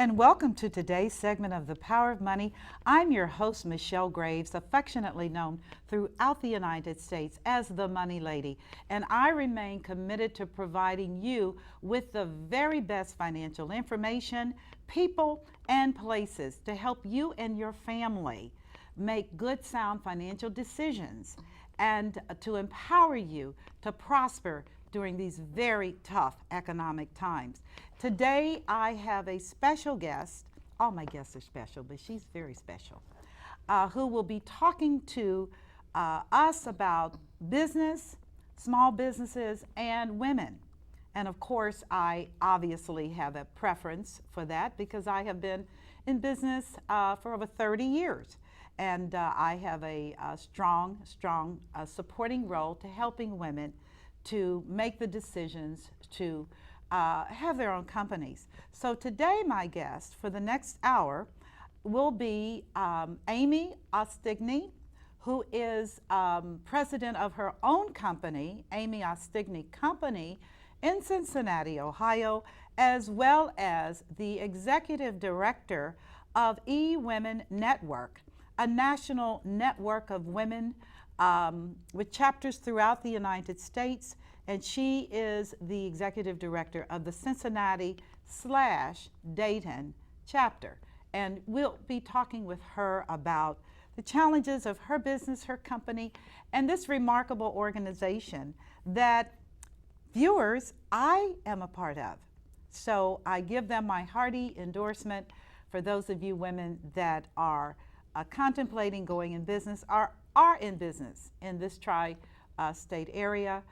and welcome to today's segment of The Power of Money. I'm your host, Michelle Graves, affectionately known throughout the United States as the Money Lady, and I remain committed to providing you with the very best financial information, people, and places to help you and your family make good, sound financial decisions and to empower you to prosper during these very tough economic times. Today, I have a special guest. All my guests are special, but she's very special, who will be talking to us about business, small businesses, and women. And of course, I obviously have a preference for that because I have been in business for over 30 years. And I have a strong supporting role to helping women to make the decisions to have their own companies. So today my guest for the next hour will be Amy Ostigny, who is president of her own company, Amy Ostigny Company, in Cincinnati, Ohio, as well as the executive director of eWomen Network, a national network of women with chapters throughout the United States, and she is the executive director of the Cincinnati-Dayton Chapter. And we'll be talking with her about the challenges of her business, her company, and this remarkable organization that, viewers, I am a part of. So I give them my hearty endorsement for those of you women that are contemplating going in business, are in business in this tri-state area.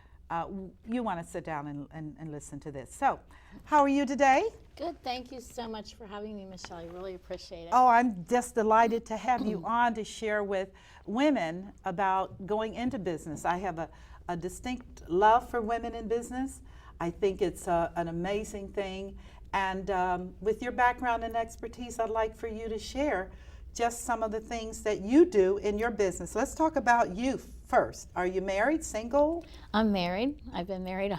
You want to sit down and listen to this. So, how are you today? Good. Thank you so much for having me, Michelle. I really appreciate it. Oh, I'm just delighted to have you on to share with women about going into business. I have a distinct love for women in business. I think it's an amazing thing. And with your background and expertise, I'd like for you to share just some of the things that you do in your business. Let's talk about you first. Are you married, single? I'm married. I've been married.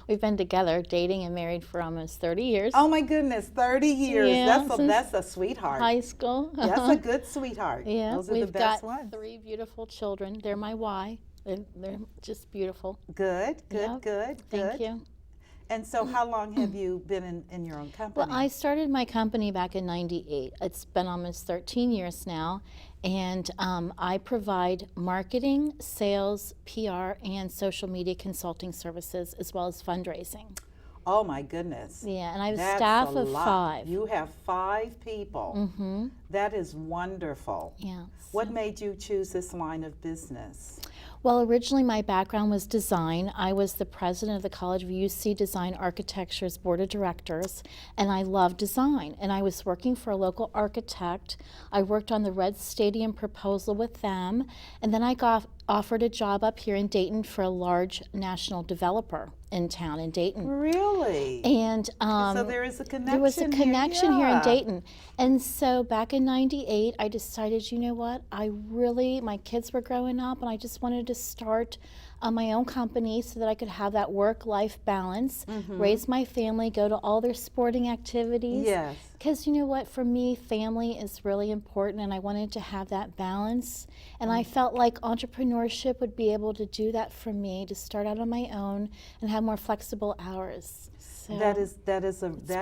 We've been together, dating and married for almost 30 years. Oh my goodness, 30 years. Yeah, that's a sweetheart. High school. That's a good sweetheart. Yeah, those are we've the best got ones. 3 beautiful children. They're my why. They're just beautiful. Good. Yep. Thank you. And so how long have you been in your own company? Well, I started my company back in '98. It's been almost 13 years now, and I provide marketing, sales, PR, and social media consulting services, as well as fundraising. Oh my goodness. Yeah, and I have a That's staff a of lot. 5. You have 5 people. Mm-hmm. That is wonderful. Yeah. What made you choose this line of business? Well, originally my background was design. I was the president of the College of UC Design Architecture's board of directors, and I love design. And I was working for a local architect. I worked on the Red Stadium proposal with them, and then I got offered a job up here in Dayton for a large national developer in town in Dayton. Really? And so there is a connection. There was a connection here in Yeah. Dayton. And so back in '98, I decided, you know what, my kids were growing up, and I just wanted to start my own company so that I could have that work-life balance, raise my family, go to all their sporting activities. Yes. Because you know what, for me, family is really important, and I wanted to have that balance. And I felt like entrepreneurship would be able to do that for me, to start out on my own and have more flexible hours. So That is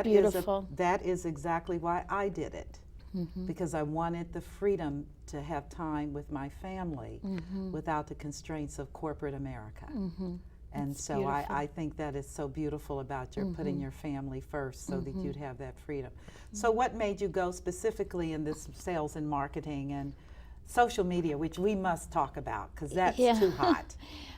beautiful. that is exactly why I did it. Because I wanted the freedom to have time with my family without the constraints of corporate America. And It's so beautiful. I think that is so beautiful about your putting your family first so that you'd have that freedom. So what made you go specifically in this sales and marketing and social media, which we must talk about because that's too hot?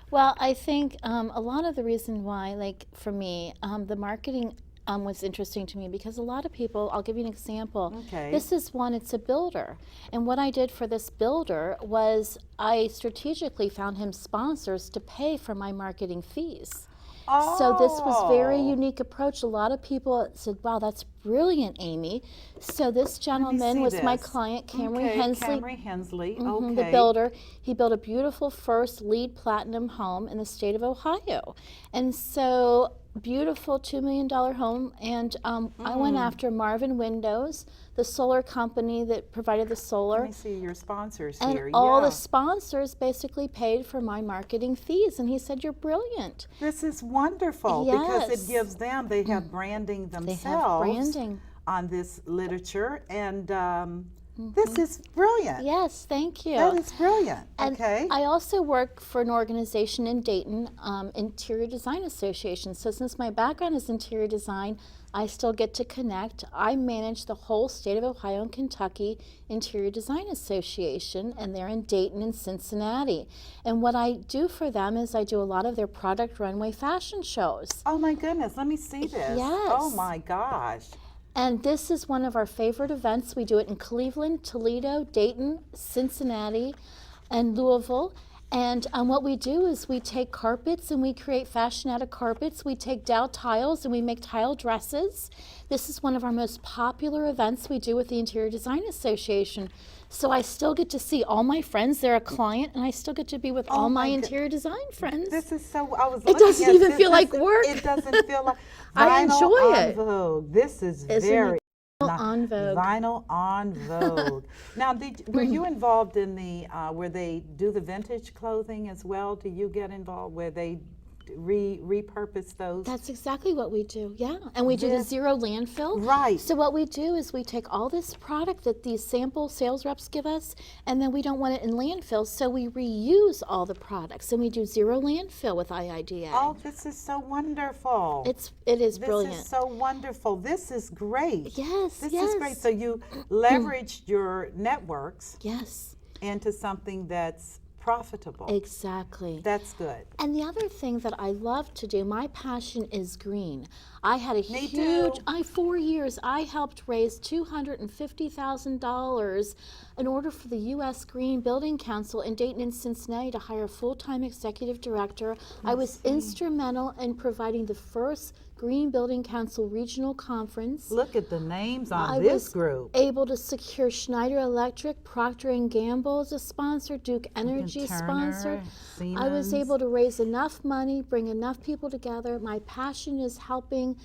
Well, I think a lot of the reason why, like for me, the marketing was interesting to me because a lot of people, I'll give you an example. Okay. This is one, it's a builder. And what I did for this builder was I strategically found him sponsors to pay for my marketing fees. So this was very unique approach. A lot of people said, wow, that's brilliant, Amy. So this gentleman was my this. client, Cameron Okay, Hensley. Camry Hensley. The Okay. builder. He built a beautiful first LEED Platinum home in the state of Ohio. And so, beautiful $2 million home. And I went after Marvin Windows, the solar company that provided the solar. Let me see your sponsors And here. all Yeah. the sponsors basically paid for my marketing fees. And he said, "You're brilliant." This is wonderful because Yes. it gives them, they have branding They themselves have branding. on this literature, and this is brilliant. Yes, thank you. That is brilliant. And Okay. I also work for an organization in Dayton, Interior Design Association. So since my background is interior design, I still get to connect. I manage the whole state of Ohio and Kentucky Interior Design Association, and they're in Dayton and Cincinnati. And what I do for them is I do a lot of their product runway fashion shows. Oh my goodness, let me see this. Yes. Oh my gosh. And this is one of our favorite events. We do it in Cleveland, Toledo, Dayton, Cincinnati, and Louisville. And what we do is we take carpets and we create fashion out of carpets. We take Dow tiles and we make tile dresses. This is one of our most popular events we do with the Interior Design Association. So I still get to see all my friends. They're a client, and I still get to be with all my interior design friends. This is so, I was It looking doesn't at even this, feel this like is- work. It doesn't feel like I vinyl enjoy on it. Vogue. This is Isn't very it on Vogue? Vinyl on Vogue. Now, were you involved in the where they do the vintage clothing as well? Do you get involved where they repurpose those? That's exactly what we do, yeah. And we do the Yes. zero landfill. Right. So what we do is we take all this product that these sample sales reps give us, and then we don't want it in landfill, so we reuse all the products, and we do zero landfill with IIDA. Oh, this is so wonderful. It is This brilliant. is so wonderful. This is great. Yes, This yes. is great. So you leveraged your networks Yes, into something that's profitable. exactly. That's good. And the other thing that I love to do, my passion is green. I had a Me huge, too. 4 years, I helped raise $250,000 in order for the U.S. Green Building Council in Dayton and Cincinnati to hire a full-time executive director. I was instrumental in providing the first Green Building Council Regional Conference. Look at the names on I this was group. able to secure Schneider Electric, Procter & Gamble as a sponsor, Duke Energy sponsor. I was Siemens. able to raise enough money, bring enough people together. My passion is helping,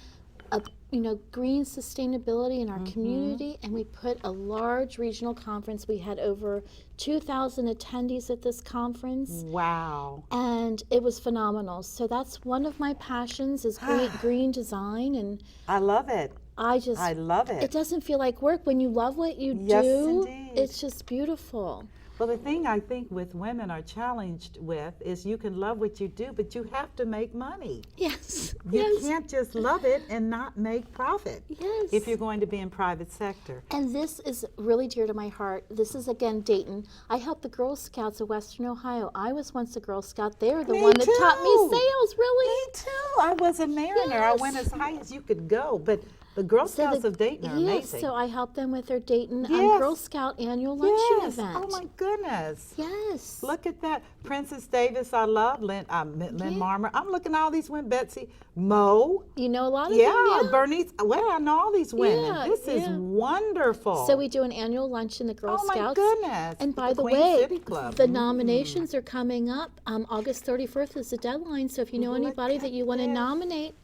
green sustainability in our community, and we put a large regional conference. We had over 2,000 attendees at this conference. Wow. And it was phenomenal. So that's one of my passions is green design, and I love it. I love it. it doesn't feel like work when you love what you Yes, do. indeed. It's just beautiful. Well, the thing I think with women are challenged with is you can love what you do, but you have to make money. Yes. You yes. can't just love it and not make profit Yes. if you're going to be in private sector. And this is really dear to my heart. This is again Dayton. I helped the Girl Scouts of Western Ohio. I was once a Girl Scout. They're the Me one that taught me too. sales, really. Me too. I was a mariner. I went as high as you could go, but the Girl Scouts of Dayton are yes, amazing. so I helped them with their Dayton Yes. Girl Scout annual luncheon Yes. event. Oh my goodness. Yes. Look at that. Princess Davis, I love. Lynn Marmer. I'm looking at all these women. Betsy, Mo. You know a lot of Yeah, them, yeah. Bernice. Well, I know all these women. Yeah, This is yeah. wonderful. So we do an annual lunch in the Girl Oh my Scouts. goodness. And by the Queen way, City Club. the nominations are coming up. August 31st is the deadline. So if you know Look anybody at that you want to this. nominate,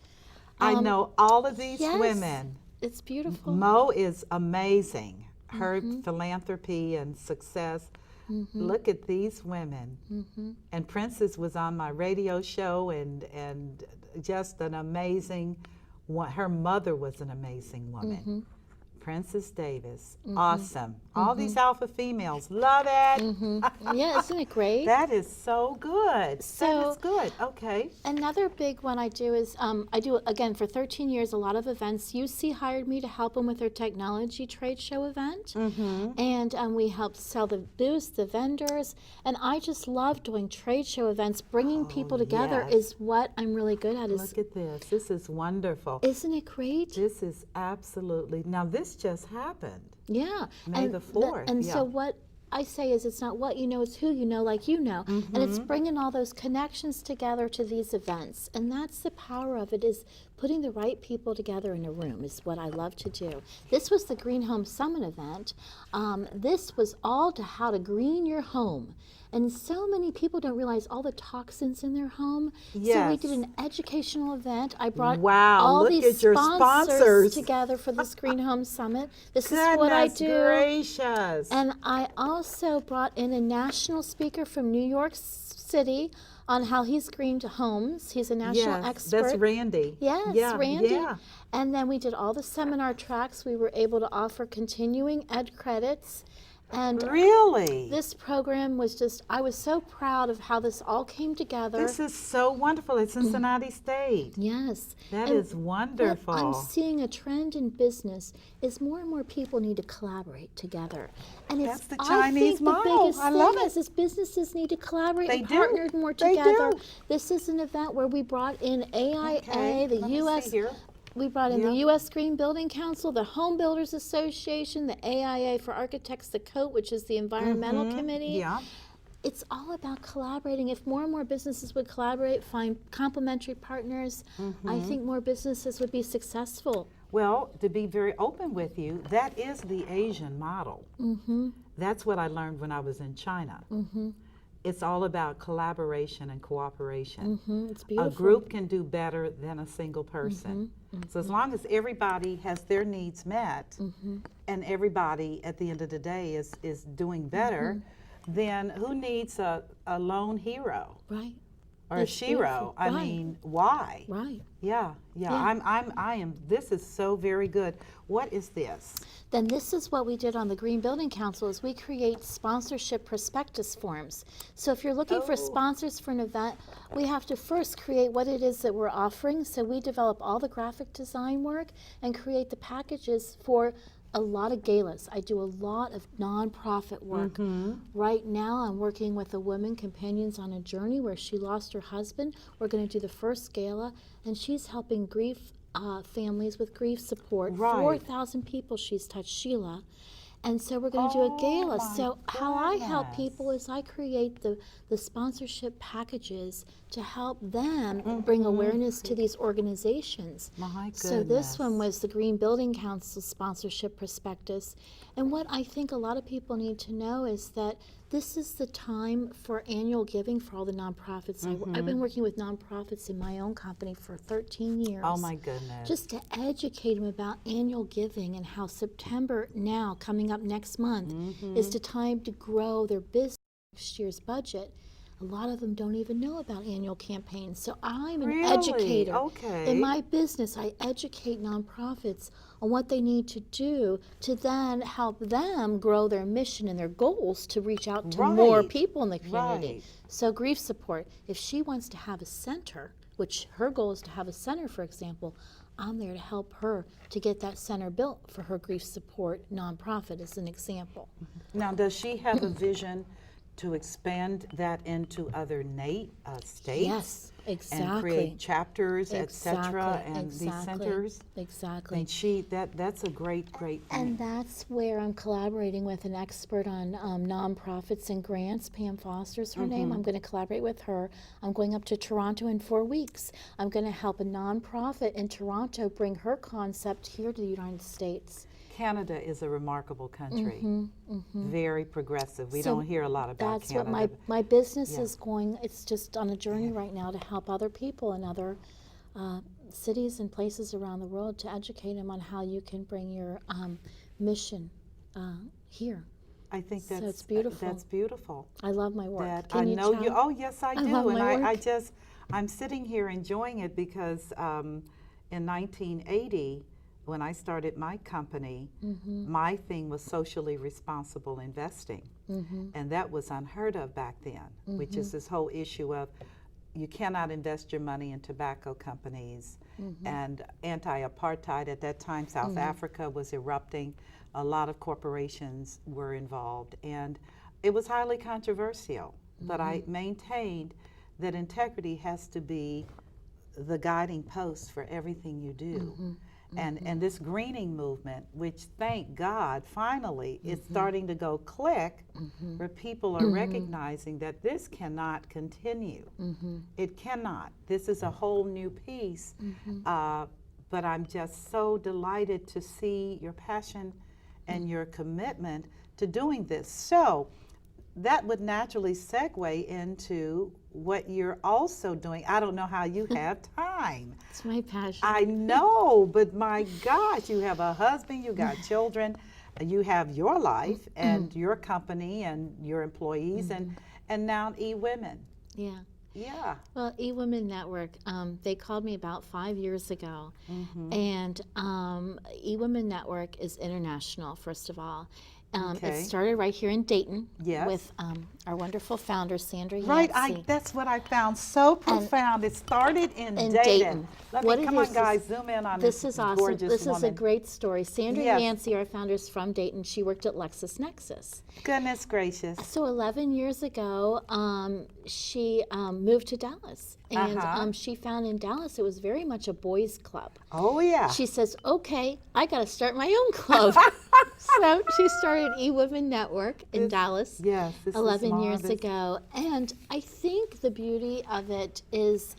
I know all of these yes. women. it's beautiful. Mo is amazing. Her Mm-hmm. philanthropy and success. Look at these women. Mm-hmm. And Princess was on my radio show and just an amazing one. Her mother was an amazing woman. Mm-hmm. Princess Davis, awesome. All these alpha females, love it. Yeah, isn't it great? That is so good. that So- is good. Okay. Another big one I do is I do, again, for 13 years, a lot of events. UC hired me to help them with their technology trade show event. Mm-hmm. And we helped sell the booths, the vendors. And I just love doing trade show events. Bringing people together yes. is what I'm really good at. Look at this. This is wonderful. Isn't it great? This is absolutely. Now this just happened. Yeah. May the 4th, And yeah. so what I say is it's not what you know, it's who you know, like you know. And it's bringing all those connections together to these events. And that's the power of it, is putting the right people together in a room is what I love to do. This was the Green Home Summit event. This was all to how to green your home. And so many people don't realize all the toxins in their home. So we did an educational event. I brought all look these at your sponsors together for this Green Home Summit. This is what I do. Gracious. And I also brought in a national speaker from New York City on how he's greened homes. He's a national expert. That's Randy. Yes, Randy. Yeah. And then we did all the seminar tracks. We were able to offer continuing ed credits. And really, this program was just, I was so proud of how this all came together. This is so wonderful at Cincinnati State. Yes. That is wonderful. What I'm seeing a trend in business is more and more people need to collaborate together. And that's the I Chinese think model. The biggest I love thing it. is businesses need to collaborate They and do. partner more They together. do. This is an event where we brought in AIA, the let me U.S. see here. We brought in the U.S. Green Building Council, the Home Builders Association, the AIA for Architects, the COAT, which is the Environmental Committee. Yeah. It's all about collaborating. If more and more businesses would collaborate, find complementary partners, I think more businesses would be successful. Well, to be very open with you, that is the Asian model. That's what I learned when I was in China. It's all about collaboration and cooperation. It's beautiful. A group can do better than a single person. So as long as everybody has their needs met and everybody at the end of the day is doing better, then who needs a lone hero? Right. Or That's a shero? beautiful. I Right. mean, why? Right. Yeah. I am, this is so very good. What is this? Then this is what we did on the Green Building Council, is we create sponsorship prospectus forms. So if you're looking for sponsors for an event, we have to first create what it is that we're offering. So we develop all the graphic design work and create the packages for a lot of galas. I do a lot of nonprofit work. Right now I'm working with a woman, Companions on a Journey, where she lost her husband. We're going to do the first gala, and she's helping grief families with grief support. 4,000 people she's touched, Sheila. And so we're going to do a gala. So how I help people is I create the sponsorship packages to help them bring awareness to these organizations. My goodness. So this one was the Green Building Council sponsorship prospectus. And what I think a lot of people need to know is that this is the time for annual giving for all the nonprofits. I've been working with nonprofits in my own company for 13 years. Oh my goodness. Just to educate them about annual giving and how September now, coming up next month, is the time to grow their business, next year's budget. A lot of them don't even know about annual campaigns. So I'm an educator. In my business, I educate nonprofits on what they need to do to then help them grow their mission and their goals to reach out to more people in the community. So grief support, if she wants to have a center, which her goal is to have a center, for example, I'm there to help her to get that center built for her grief support nonprofit, as an example. Now, does she have a vision to expand that into other states? Yes, exactly. And create chapters, etc., and these centers? Exactly. And that's a great thing. And that's where I'm collaborating with an expert on nonprofits and grants. Pam Foster's her name. I'm going to collaborate with her. I'm going up to Toronto in 4 weeks. I'm going to help a nonprofit in Toronto bring her concept here to the United States. Canada is a remarkable country, very progressive. We So don't hear a lot about that's Canada. what my business is going. It's just on a journey right now to help other people in other cities and places around the world, to educate them on how you can bring your mission here. I think So that's it's beautiful. That's beautiful. I love my work. That Can I you know tell? you. Oh yes, I do. love And my I work. I'm sitting here enjoying it because in 1980. When I started my company, my thing was socially responsible investing. And that was unheard of back then, which is this whole issue of you cannot invest your money in tobacco companies. And anti-apartheid at that time, South Africa was erupting. A lot of corporations were involved. And it was highly controversial. But I maintained that integrity has to be the guiding post for everything you do. and this greening movement, which thank God finally is starting to go click, where people are recognizing that this cannot continue. It cannot. This is a whole new piece, but I'm just so delighted to see your passion and your commitment to doing this. So that would naturally segue into what you're also doing. I don't know how you have time. It's my passion. I know, but my gosh, you have a husband, you got children, you have your life and your company and your employees and now eWomen. Yeah. Yeah. Well, eWomen Network, they called me about 5 years ago. And eWomen Network is international, first of all. Okay. It started right here in Dayton Yes. with our wonderful founder, Sandra Right, Yancey. that's what I found so profound. It started in In Dayton. Dayton. Let What me, it come on is guys, zoom in on This this is awesome. gorgeous This woman. is a great story. Sandra Yes. Yancey, our founder, is from Dayton. She worked at LexisNexis. Goodness gracious. So 11 years ago, she moved to Dallas. And she found in Dallas it was very much a boys' club. Oh yeah. She says, okay, I got to start my own club. So she started eWomen Network in Dallas Yes, this is 11 years marvelous. ago. And I think the beauty of it is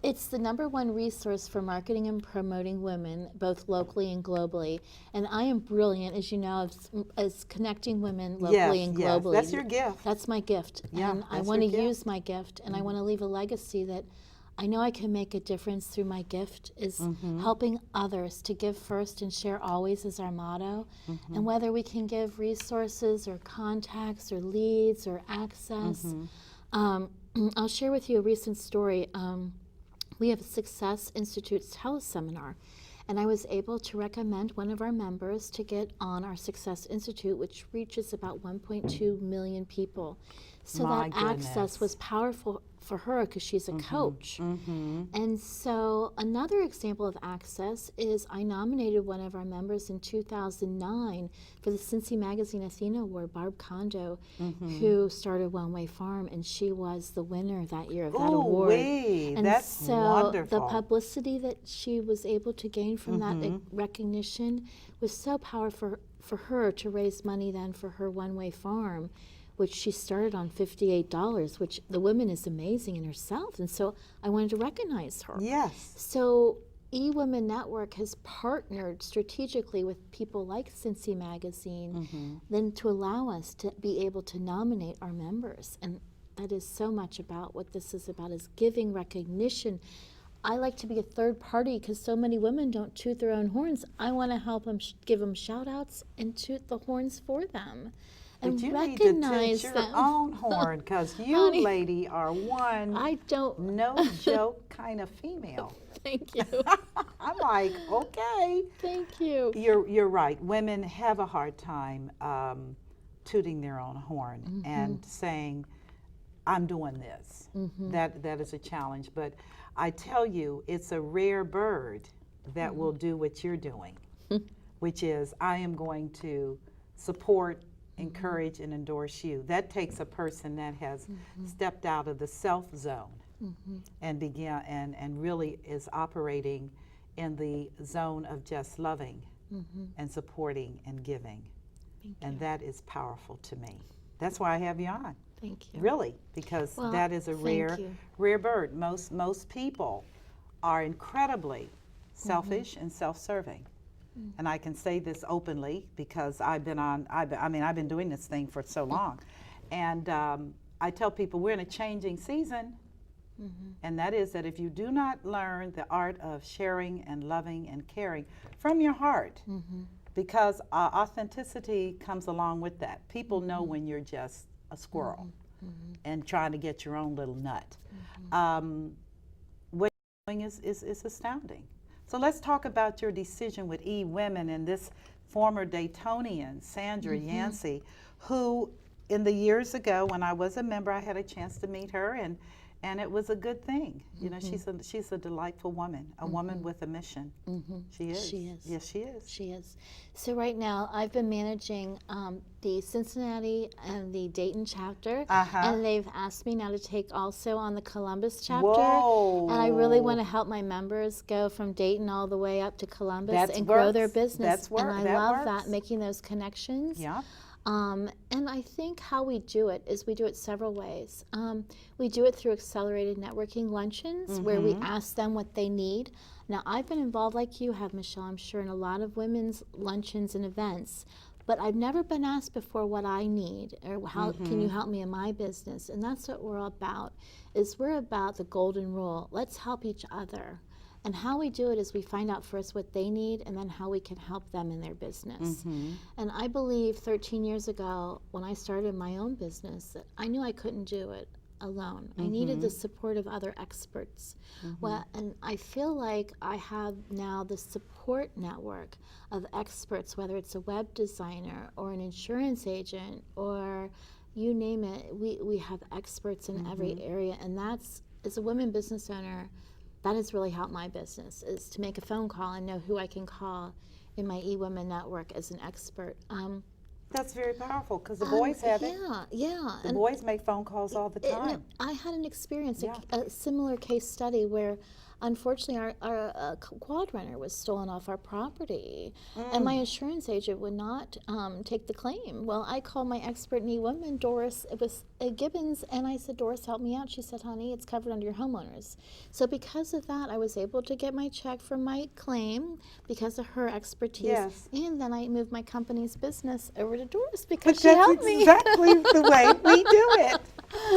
it's the #1 resource for marketing and promoting women, both locally and globally. And I am brilliant, as you know, as connecting women locally and globally. That's your gift. That's my gift. Yeah, and I that's want to your gift. use my gift, and I want to leave a legacy that I know I can make a difference through my gift, is helping others. To give first and share always is our motto. And whether we can give resources or contacts or leads or access. I'll share with you a recent story. We have a Success Institute's teleseminar, and I was able to recommend one of our members to get on our Success Institute, which reaches about 1.2 million people. So My that access goodness. was powerful for her because she's a coach. And so another example of access is I nominated one of our members in 2009 for the Cincy Magazine Athena Award, Barb Kondo, who started One Way Farm, and she was the winner that year of that award. And That's so wonderful. the publicity that she was able to gain from that recognition was so powerful for her to raise money then for her One Way Farm, which she started on $58, which the woman is amazing in herself. And so I wanted to recognize her. Yes. So eWomen Network has partnered strategically with people like Cincy Magazine then to allow us to be able to nominate our members. And that is so much about what this is about, is giving recognition. I like to be a third party because so many women don't toot their own horns. I want to help them, give them shout outs and toot the horns for them. But you need to recognize toot your them. own horn, because you, Honey, lady, are one I don't. no joke kind of female. Thank you. I'm like, okay. Thank you. You're right. Women have a hard time tooting their own horn and saying, I'm doing this. That is a challenge. But I tell you, it's a rare bird that will do what you're doing, which is I am going to support, encourage, and endorse you. That takes a person that has stepped out of the self zone and and really is operating in the zone of just loving and supporting and giving. And that is powerful to me. That's why I have you on. Thank you. Really, because Well, that is a thank you. rare bird. Most people are incredibly selfish and self-serving. And I can say this openly because I've been doing this thing for so long. And I tell people we're in a changing season. And that is that if you do not learn the art of sharing and loving and caring from your heart, because authenticity comes along with that. People know when you're just a squirrel and trying to get your own little nut. What you're doing is astounding. So let's talk about your decision with eWomen and this former Daytonian, Sandra Yancey, who in the years ago when I was a member, I had a chance to meet her, and it was a good thing. You know, she's a delightful woman, a woman with a mission. She is. She is. Yes, she is. She is. So right now, I've been managing the Cincinnati and the Dayton chapter, and they've asked me now to take also on the Columbus chapter. Whoa. And I really want to help my members go from Dayton all the way up to Columbus and grow their business. And I love that, making those connections. Yeah. And I think how we do it is we do it several ways. We do it through accelerated networking luncheons where we ask them what they need. Now, I've been involved, like you have, Michelle, I'm sure, in a lot of women's luncheons and events, but I've never been asked before what I need or how can you help me in my business. And that's what we're about, is we're about the golden rule. Let's help each other. And how we do it is we find out first what they need and then how we can help them in their business. And I believe 13 years ago when I started my own business that I knew I couldn't do it alone. I needed the support of other experts. Well, and I feel like I have now the support network of experts, whether it's a web designer or an insurance agent or you name it. We have experts in every area, and that's, as a women business owner, that has really helped my business, is to make a phone call and know who I can call in my eWomen network as an expert. That's very powerful because the boys have it. Yeah. The boys make phone calls all the time. I had an experience, a similar case study where unfortunately our quad runner was stolen off our property and my insurance agent would not take the claim. Well, I called my expert in eWomen, Doris, it was Gibbons, and I said, Doris, help me out. She said, honey, it's covered under your homeowners. So because of that, I was able to get my check for my claim because of her expertise. And then I moved my company's business over to Doris because she helped me. That's exactly the way we do it.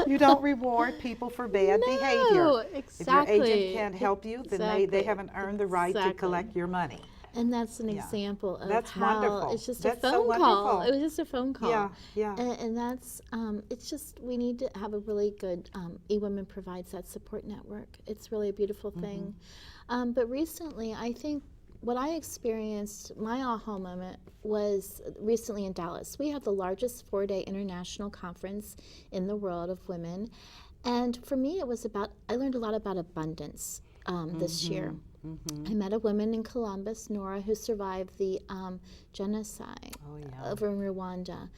You don't reward people for bad behavior. Exactly. If your agent can't help you, then they haven't earned the right to collect your money. And that's an example of that's how wonderful. It's just That's a phone so call. wonderful. It was just a phone call. Yeah. And that's it's just we need to have a really good eWomen provides that support network. It's really a beautiful thing. But recently, I think what I experienced, my aha moment was recently in Dallas. We have the largest 4-day international conference in the world of women, and for me, it was about. I learned a lot about abundance this year. I met a woman in Columbus, Nora, who survived the genocide over in Rwanda.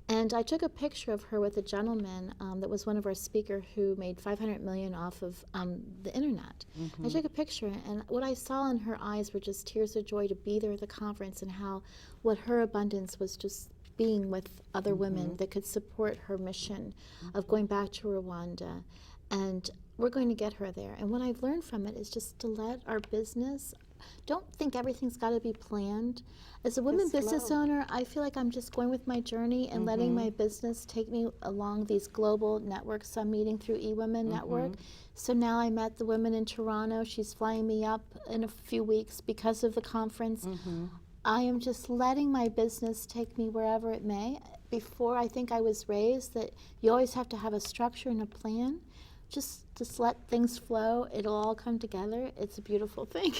And I took a picture of her with a gentleman that was one of our speakers who made $500 million off of the internet. I took a picture, and what I saw in her eyes were just tears of joy to be there at the conference, and how what her abundance was just being with other women that could support her mission of going back to Rwanda. And we're going to get her there. And what I've learned from it is just to let our business, don't think everything's got to be planned. As a women business owner, I feel like I'm just going with my journey and letting my business take me along these global networks I'm meeting through eWomen Network. So now I met the woman in Toronto. She's flying me up in a few weeks because of the conference. I am just letting my business take me wherever it may. Before, I think I was raised that you always have to have a structure and a plan. Just let things flow. It'll all come together. It's a beautiful thing.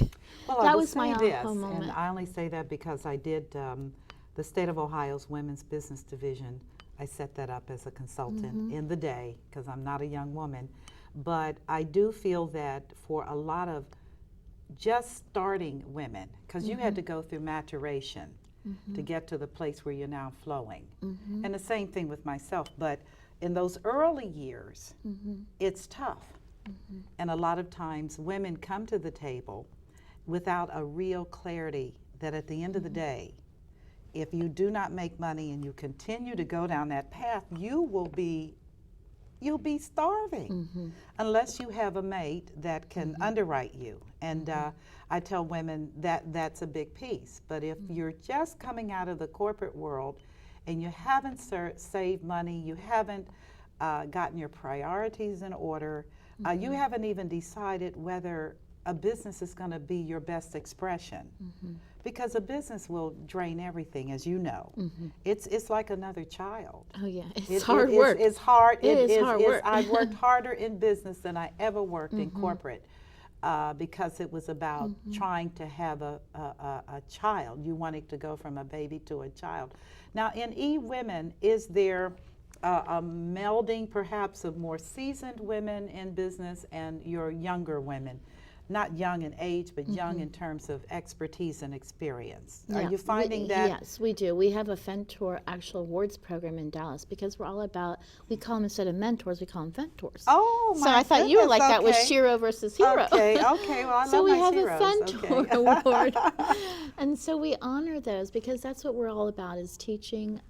Well, that was my aha moment. And I only say that because I did the State of Ohio's Women's Business Division. I set that up as a consultant in the day because I'm not a young woman. But I do feel that for a lot of just starting women, because you had to go through maturation to get to the place where you're now flowing. And the same thing with myself. But in those early years, it's tough. And a lot of times women come to the table without a real clarity that at the end of the day, if you do not make money and you continue to go down that path, you'll be starving unless you have a mate that can underwrite you. And I tell women that that's a big piece. But if you're just coming out of the corporate world and you haven't saved money, you haven't gotten your priorities in order, you haven't even decided whether a business is going to be your best expression. Because a business will drain everything, as you know. It's like another child. Oh yeah, it's hard work. It's hard. It is hard work. I've worked harder in business than I ever worked in corporate. Because it was about trying to have a child. You wanted to go from a baby to a child. Now in eWomen, is there a melding perhaps of more seasoned women in business and your younger women. Not young in age, but young in terms of expertise and experience. Are you finding that? Yes, we do. We have a Fentor actual awards program in Dallas because we're all about, we call them, instead of mentors, we call them Fentors. Oh, my So I thought you were like that with okay. Shiro versus Hero. Okay, okay, well, I So love we my have Shiros. a Fentor Okay. award. And so we honor those because that's what we're all about, is teaching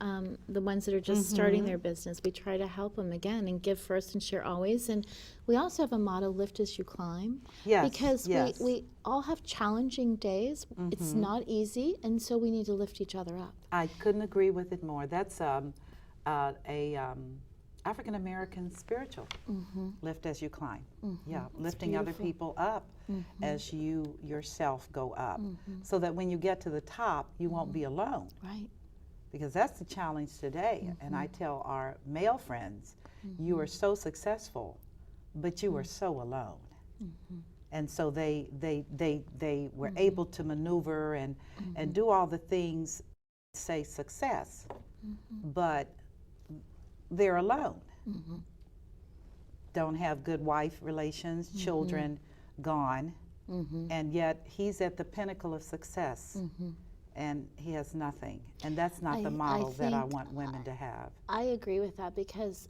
the ones that are just starting their business. We try to help them again and give first and share always. And we also have a motto, lift as you climb. Yes, Because yes. we all have challenging days. It's not easy, and so we need to lift each other up. I couldn't agree with it more. That's a African American spiritual. Lift as you climb. Yeah, lifting other beautiful. people up as you yourself go up, so that when you get to the top, you won't be alone. Right. Because that's the challenge today. And I tell our male friends, you are so successful, but you are so alone. And so they were able to maneuver and do all the things, say success, but they're alone. Don't have good wife relations, children gone, and yet he's at the pinnacle of success. And he has nothing. And that's not the model that I want women to have. I agree with that because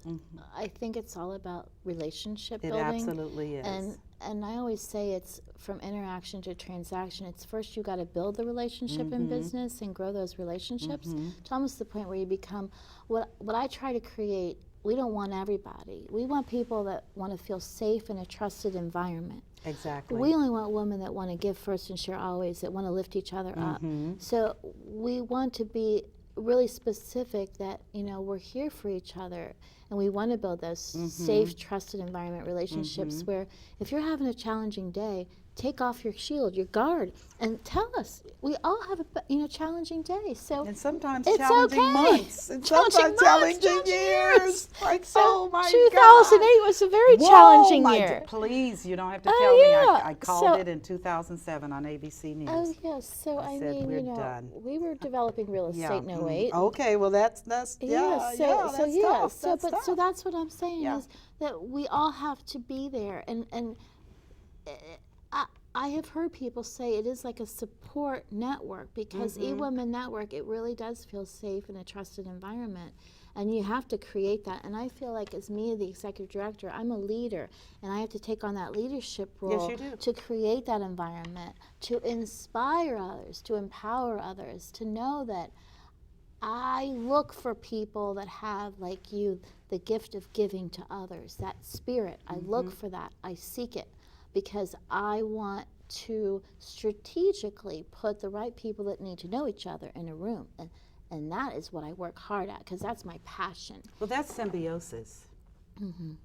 I think it's all about relationship It building. absolutely is. And I always say it's from interaction to transaction. It's first you got to build the relationship in business and grow those relationships to almost the point where you become, what I try to create, we don't want everybody. We want people that want to feel safe in a trusted environment. Exactly. We only want women that want to give first and share always, that want to lift each other up. So we want to be really specific that, you know, we're here for each other, and we want to build those safe, trusted environment relationships where if you're having a challenging day, take off your shield, your guard, and tell us. We all have a challenging day. So And sometimes it's challenging okay. months, and Challenging sometimes months, challenging years. Like, oh my 2008 was a very God. challenging Whoa, year. Please, you don't have to Oh, tell me. yeah. I called So- it in 2007 on ABC News. Oh yes, so I said, mean, "We're you know, done." we were developing real estate in 08. Okay, well that's So that's yeah, tough. so that's what I'm saying Yeah. is that we all have to be there, and I have heard people say it is like a support network because eWomen Network, it really does feel safe in a trusted environment, and you have to create that. And I feel like as me, the executive director, I'm a leader, and I have to take on that leadership role you do. to create that environment, to inspire others, to empower others, to know that I look for people that have, like you, the gift of giving to others, that spirit. I look for that. I seek it because I want to strategically put the right people that need to know each other in a room. And that is what I work hard at because that's my passion. Well, that's symbiosis.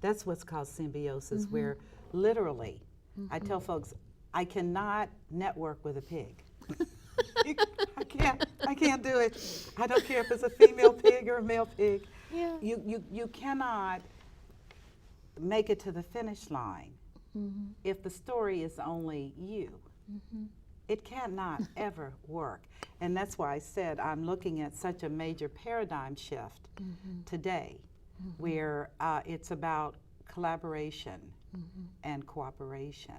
That's what's called symbiosis, where literally, I tell folks, I cannot network with a pig. I can't do it. I don't care if it's a female pig or a male pig. Yeah. You cannot make it to the finish line if the story is only you. It cannot ever work. And that's why I said I'm looking at such a major paradigm shift today, where it's about collaboration and cooperation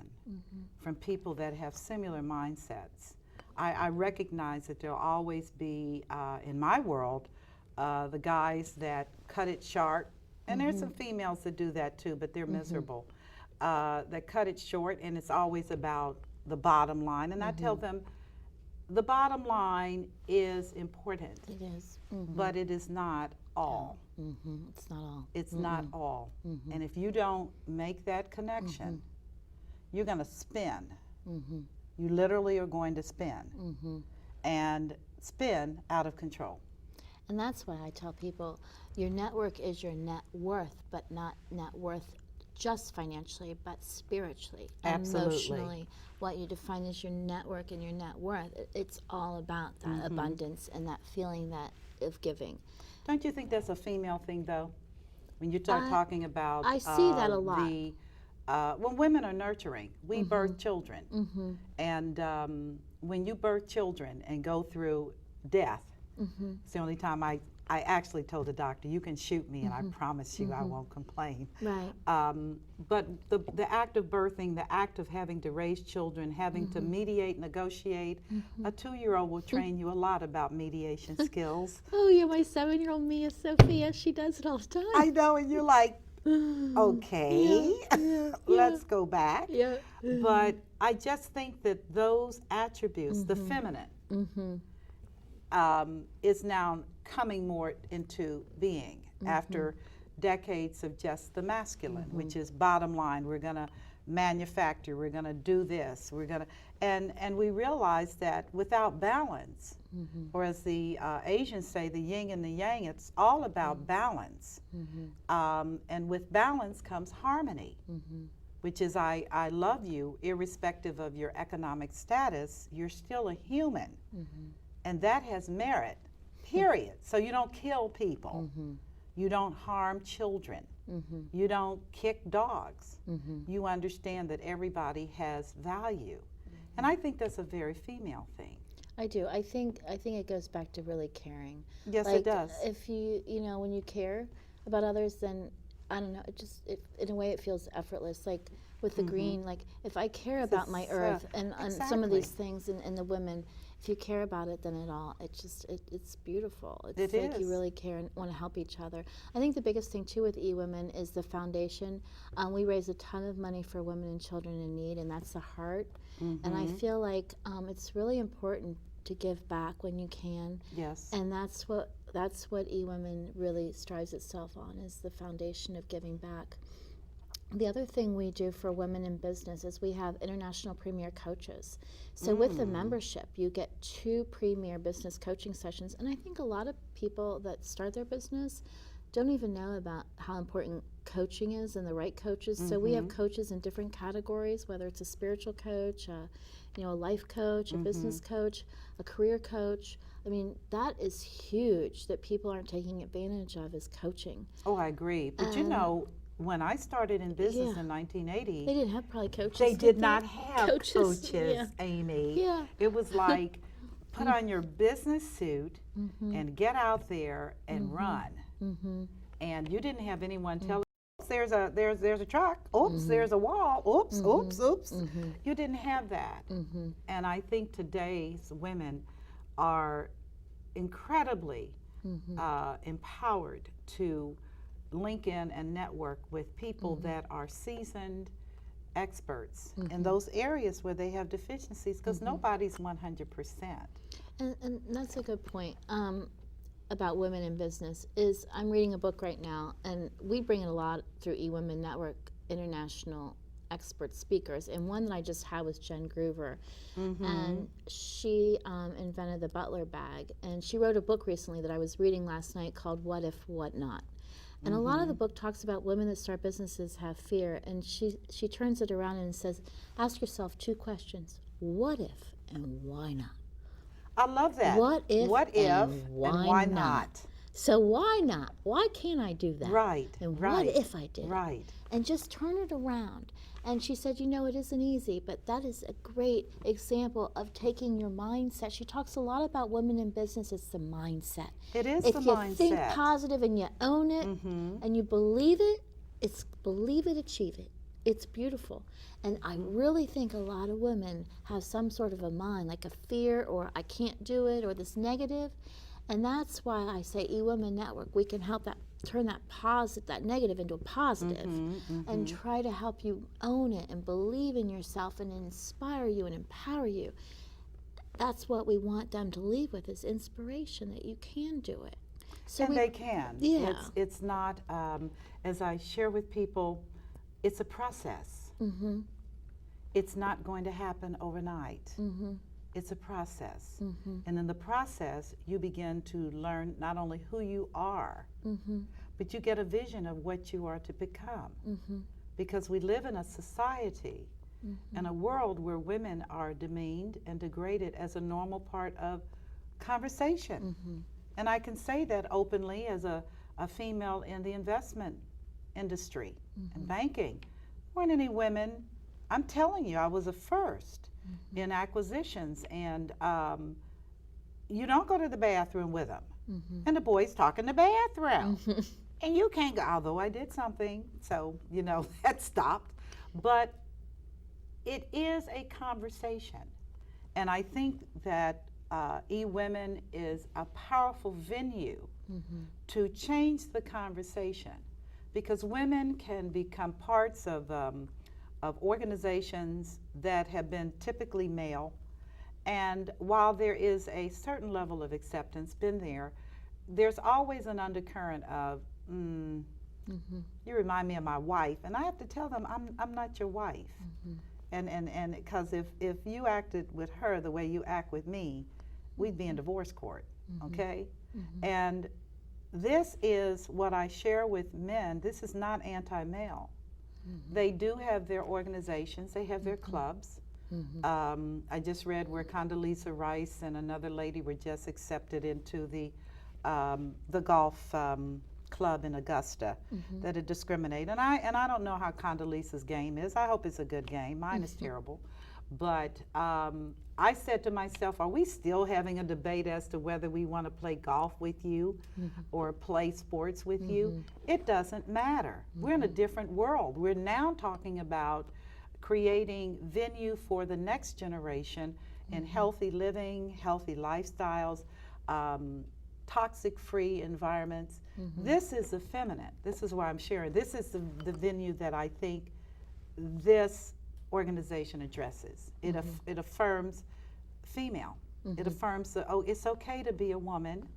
from people that have similar mindsets. I recognize that there'll always be, in my world, the guys that cut it short, and there's some females that do that too, but they're miserable, that cut it short, and it's always about the bottom line. And I tell them, the bottom line is important, It is. but it is not all. It's not all. It's not all. And if you don't make that connection, you're going to spin. You literally are going to spin and spin out of control. And that's why I tell people your network is your net worth, but not net worth just financially, but spiritually, Absolutely. emotionally. What you define as your network and your net worth, it's all about that abundance and that feeling that of giving. Don't you think that's a female thing, though? When you start talking about I see that a lot. When women are nurturing, we birth children. And when you birth children and go through death, it's the only time I I actually told the doctor, you can shoot me and I promise you I won't complain. Right. But the act of birthing, the act of having to raise children, having to mediate, negotiate, a 2-year-old will train you a lot about mediation skills. Oh yeah, my 7-year-old Mia Sophia, she does it all the time. I know, and you're like, okay, let's go back. Yeah. But I just think that those attributes, the feminine, is now coming more into being after decades of just the masculine, which is bottom line. We're going to manufacture, we're going to do this, we're going to, and we realize that without balance, or as the Asians say, the yin and the yang, it's all about balance. And with balance comes harmony, which is I love you irrespective of your economic status, you're still a human. And that has merit, period. So you don't kill people. You don't harm children. You don't kick dogs. You understand that everybody has value. And I think that's a very female thing. I do. I think it goes back to really caring. Yes, like, it does. If you know, when you care about others, then I don't know. In a way, it feels effortless. Like with the green, like if I care about my earth and some of these things and the women, if you care about it, then it's beautiful. It's like you really care and want to help each other. I think the biggest thing too with eWomen is the foundation. We raise a ton of money for women and children in need, and that's the heart. And I feel like it's really important to give back when you can. Yes. And that's what eWomen really strives itself on, is the foundation of giving back. The other thing we do for women in business is we have international premier coaches. So with the membership, you get 2 premier business coaching sessions. And I think a lot of people that start their business don't even know about how important coaching is and the right coaches. So we have coaches in different categories, whether it's a spiritual coach, a life coach, a business coach, a career coach. I mean, that is huge that people aren't taking advantage of, is coaching. Oh, I agree. But you know, when I started in business in 1980, they didn't have probably coaches. They did not have coaches, yeah. Amy. Yeah. It was like, put on your business suit and get out there and run. And you didn't have anyone tell you, there's a truck, oops, there's a wall, oops, oops. You didn't have that. And I think today's women are incredibly empowered to link in and network with people that are seasoned experts in those areas where they have deficiencies, because nobody's 100%. And that's a good point about women in business. Is I'm reading a book right now, and we bring it a lot through eWomen Network international expert speakers, and one that I just had was Jen Groover, and she invented the Butler bag, and she wrote a book recently that I was reading last night called What If, What Not? And a lot of the book talks about women that start businesses have fear, and she turns it around and says, ask yourself 2 questions. What if and why not? I love that. What if and why not? So why not? Why can't I do that? Right. And right, what if I did? Right. And just turn it around. And she said, you know, it isn't easy, but that is a great example of taking your mindset. She talks a lot about women in business. It's the mindset. It is if the mindset. If you think positive and you own it and you believe it, it's believe it, achieve it. It's beautiful. And I really think a lot of women have some sort of a mind, like a fear or I can't do it or this negative. And that's why I say eWomen Network, we can help that turn that negative into a positive and try to help you own it and believe in yourself and inspire you and empower you. That's what we want them to leave with, is inspiration that you can do it. So and they can. Yeah. It's not, as I share with people, it's a process. It's not going to happen overnight. It's a process. And in the process, you begin to learn not only who you are, but you get a vision of what you are to become. Because we live in a society and a world where women are demeaned and degraded as a normal part of conversation. And I can say that openly as a female in the investment industry and banking. Weren't any women, I'm telling you, I was a first in acquisitions, and you don't go to the bathroom with them. And the boys talk in the bathroom. And you can't go, although I did something, so, that stopped. But it is a conversation. And I think that eWomen is a powerful venue to change the conversation, because women can become parts of organizations that have been typically male. And while there is a certain level of acceptance been there's always an undercurrent of, you remind me of my wife. And I have to tell them, I'm not your wife. And because if you acted with her the way you act with me, we'd be in divorce court, okay? And this is what I share with men. This is not anti-male. They do have their organizations. They have their clubs. I just read where Condoleezza Rice and another lady were just accepted into the golf club in Augusta that it discriminate. And I don't know how Condoleezza's game is. I hope it's a good game. Mine is terrible. But I said to myself, are we still having a debate as to whether we want to play golf with you or play sports with you? It doesn't matter. We're in a different world. We're now talking about creating venue for the next generation in healthy living, healthy lifestyles, toxic-free environments. This is effeminate. This is why I'm sharing. This is the venue that I think this organization addresses. It affirms female. It affirms that, it's okay to be a woman.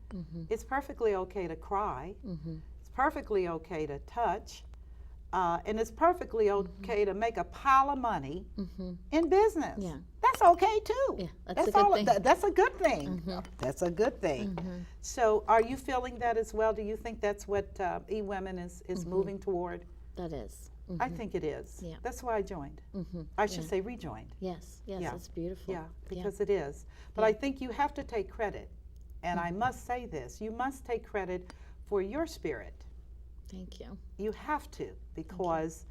It's perfectly okay to cry. It's perfectly okay to touch. And it's perfectly okay to make a pile of money in business. Yeah. That's okay too. Yeah, that's a good thing. That's a good thing. That's a good thing. So are you feeling that as well? Do you think that's what eWomen is moving toward? That is. I think it is. Yeah. That's why I joined. I should say rejoined. Yes, Yeah. it's beautiful. Yeah, because it is. But I think you have to take credit. And I must say this, you must take credit for your spirit. Thank you. You have to, because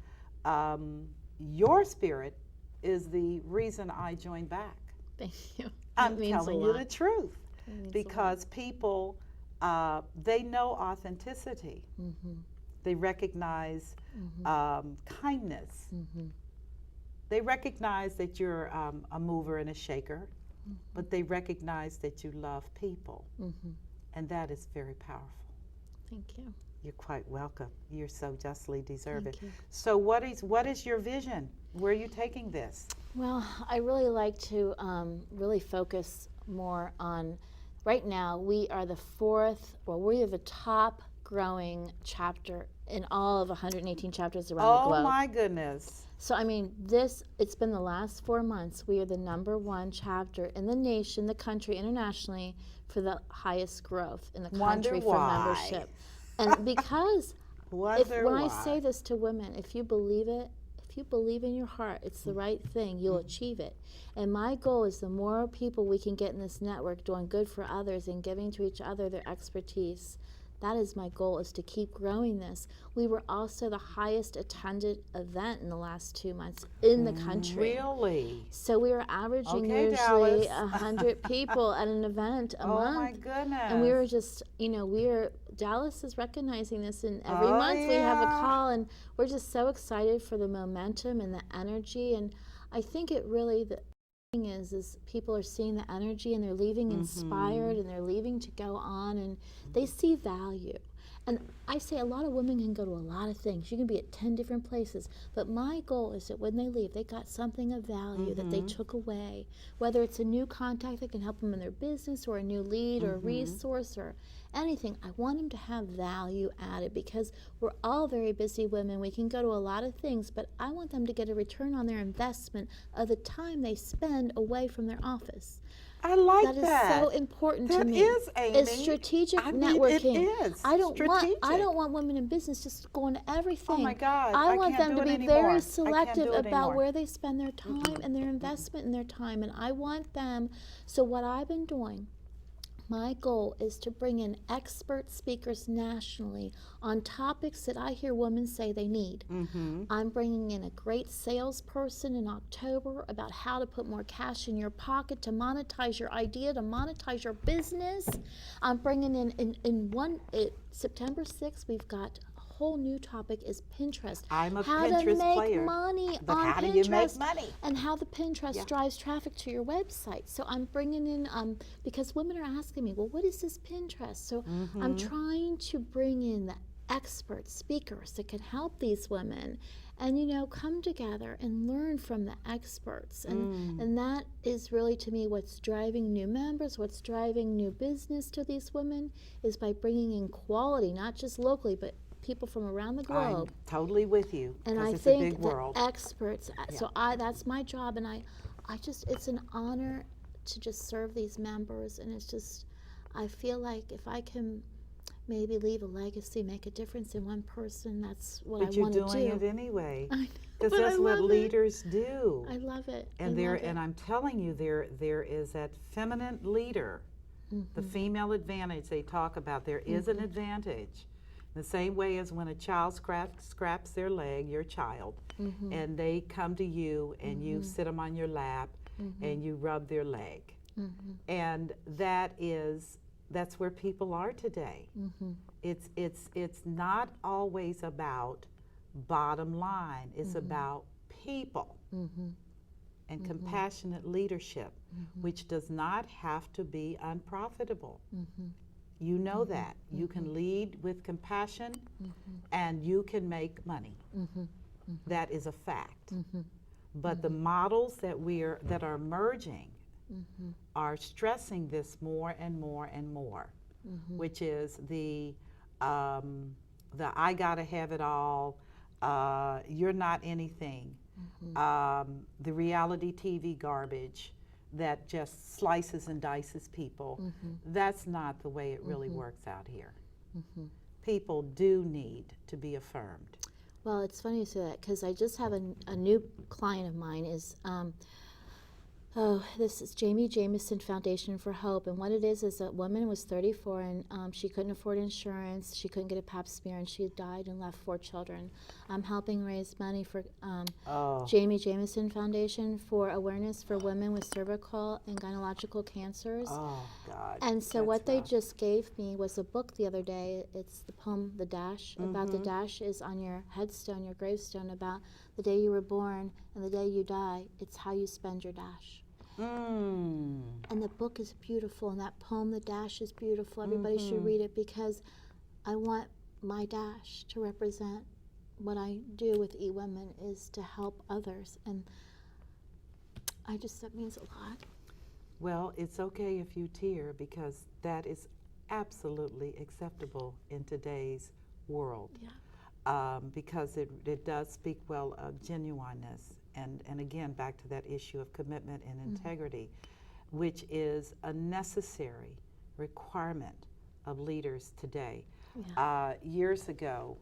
your spirit is the reason I joined back. Thank you. I'm means telling a you lot. the truth, It means a because people, they know authenticity. They recognize kindness. They recognize that you're a mover and a shaker, but they recognize that you love people. And that is very powerful. Thank you. You're quite welcome. You're so justly deserved. Thank you. So what is your vision? Where are you taking this? Well, I really like to really focus more on, right now, we are the top growing chapter in all of 118 chapters around the globe. Oh my goodness. So I mean, it's been the last 4 months, we are the #1 chapter in the nation, the country, internationally, for the highest growth in the country for membership. And because when I say this to women, if you believe it, if you believe in your heart it's the right thing, you'll achieve it. And my goal is the more people we can get in this network doing good for others and giving to each other their expertise, that is my goal, is to keep growing this. We were also the highest attended event in the last 2 months in the country. Really? So we were averaging Okay, usually Dallas. 100 people at an event a month. Oh my goodness. And we were just, Dallas is recognizing this, and every month we have a call, and we're just so excited for the momentum and the energy. And I think it really, the thing is people are seeing the energy, and they're leaving inspired, and they're leaving to go on, and they see value. And I say a lot of women can go to a lot of things. You can be at 10 different places. But my goal is that when they leave, they got something of value that they took away. Whether it's a new contact that can help them in their business, or a new lead, or a resource, or anything. I want them to have value added, because we're all very busy women. We can go to a lot of things, but I want them to get a return on their investment of the time they spend away from their office. I like that. That is so important to me. That is, Amy. It's strategic networking. It is. I don't want women in business just going to everything. Oh my God. I want them to be very selective about anymore. where they spend their time and their investment in their time. And I want them, so what I've been doing My goal is to bring in expert speakers nationally on topics that I hear women say they need. I'm bringing in a great salesperson in October about how to put more cash in your pocket to monetize your idea, to monetize your business. I'm bringing in September 6th, we've got a whole new topic is Pinterest. I'm a how Pinterest to make player, money but on how do Pinterest, you make money? and how the Pinterest drives traffic to your website. So I'm bringing in, because women are asking me, well, what is this Pinterest? So I'm trying to bring in the expert speakers that can help these women and, you know, come together and learn from the experts. And that is really, to me, what's driving new members, what's driving new business to these women, is by bringing in quality, not just locally, but people from around the globe. I'm totally with you, And I because it's think a big world. the experts, so that's my job, and I just, it's an honor to just serve these members, and it's just, I feel like if I can maybe leave a legacy, make a difference in one person, that's what I want to do. But you're doing it anyway, I know, because but that's I what love leaders do. I love it. And I love and it. I'm telling you, there is that feminine leader, the female advantage they talk about. There is an advantage. The same way as when a child scraps their leg, your child, and they come to you and you sit them on your lap and you rub their leg. And that's where people are today. It's not always about bottom line. It's about people and compassionate leadership, which does not have to be unprofitable. You know that. You can lead with compassion and you can make money. That is a fact. But the models that are emerging are stressing this more and more and more, which is the I gotta have it all, you're not anything, the reality TV garbage that just slices and dices people. That's not the way it really works out here. People do need to be affirmed. Well, it's funny you say that, because I just have a new client of mine is, this is Jamie Jameson Foundation for Hope, and what it is a woman was 34 and she couldn't afford insurance, she couldn't get a pap smear, and she had died and left 4 children. I'm helping raise money for Jamie Jameson Foundation for awareness for women with cervical and gynecological cancers. Oh, God. And so what they just gave me was a book the other day. It's the poem, The Dash, about the dash is on your headstone, your gravestone, about the day you were born and the day you die. It's how you spend your dash. And the book is beautiful, and that poem, The Dash, is beautiful. Everybody should read it, because I want my dash to represent what I do with eWomen, is to help others. And that means a lot. Well, it's okay if you tear, because that is absolutely acceptable in today's world. Because it does speak well of genuineness. And again, back to that issue of commitment and integrity, which is a necessary requirement of leaders today. Years ago,